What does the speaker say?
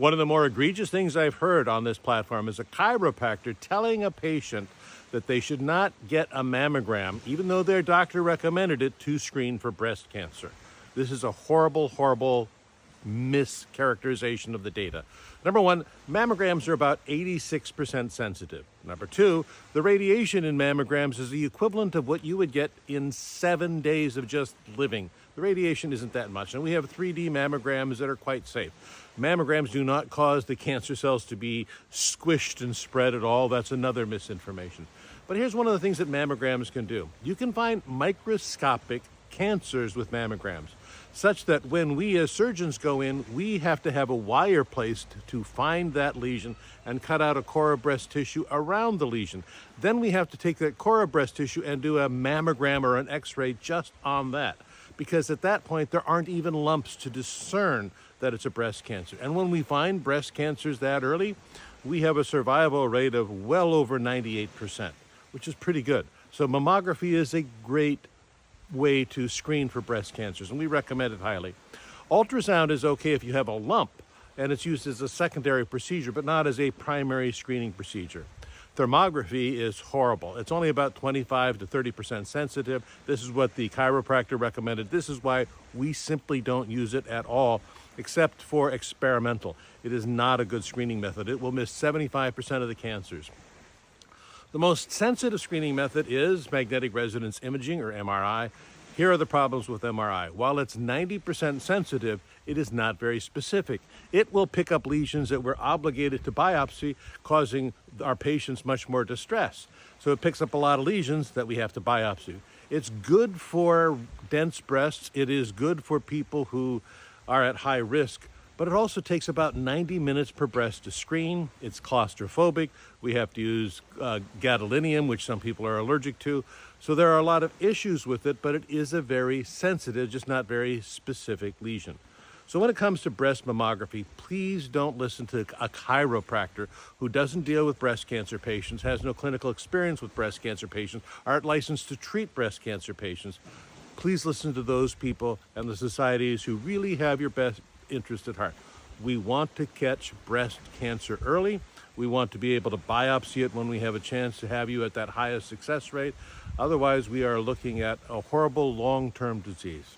One of the more egregious things I've heard on this platform is a chiropractor telling a patient that they should not get a mammogram, even though their doctor recommended it, to screen for breast cancer. This is a horrible, horrible mischaracterization of the data. Number one, mammograms are about 86% sensitive. Number two, the radiation in mammograms is the equivalent of what you would get in 7 days of just living. The radiation isn't that much, and we have 3D mammograms that are quite safe. Mammograms do not cause the cancer cells to be squished and spread at all. That's another misinformation. But here's one of the things that mammograms can do. You can find microscopic cancers with mammograms, such that when we as surgeons go in, we have to have a wire placed to find that lesion and cut out a core of breast tissue around the lesion. Then we have to take that core of breast tissue and do a mammogram or an x-ray just on that, because at that point there aren't even lumps to discern that it's a breast cancer. And when we find breast cancers that early, we have a survival rate of well over 98%, which is pretty good. So mammography is a great way to screen for breast cancers, and we recommend it highly. Ultrasound is okay if you have a lump, and it's used as a secondary procedure, but not as a primary screening procedure. Thermography is horrible. It's only about 25 to 30% sensitive. This is what the chiropractor recommended. This is why we simply don't use it at all, except for experimental. It is not a good screening method. It will miss 75% of the cancers. The most sensitive screening method is magnetic resonance imaging, or MRI. Here are the problems with MRI. While it's 90% sensitive, it is not very specific. It will pick up lesions that we're obligated to biopsy, causing our patients much more distress. So it picks up a lot of lesions that we have to biopsy. It's good for dense breasts. It is good for people who are at high risk, but it also takes about 90 minutes per breast to screen. It's claustrophobic. We have to use gadolinium, which some people are allergic to. So there are a lot of issues with it, but it is a very sensitive, just not very specific lesion. So when it comes to breast mammography, please don't listen to a chiropractor who doesn't deal with breast cancer patients, has no clinical experience with breast cancer patients, aren't licensed to treat breast cancer patients. Please listen to those people and the societies who really have your best interest at heart. We want to catch breast cancer early. We want to be able to biopsy it when we have a chance to have you at that highest success rate. Otherwise, we are looking at a horrible long-term disease.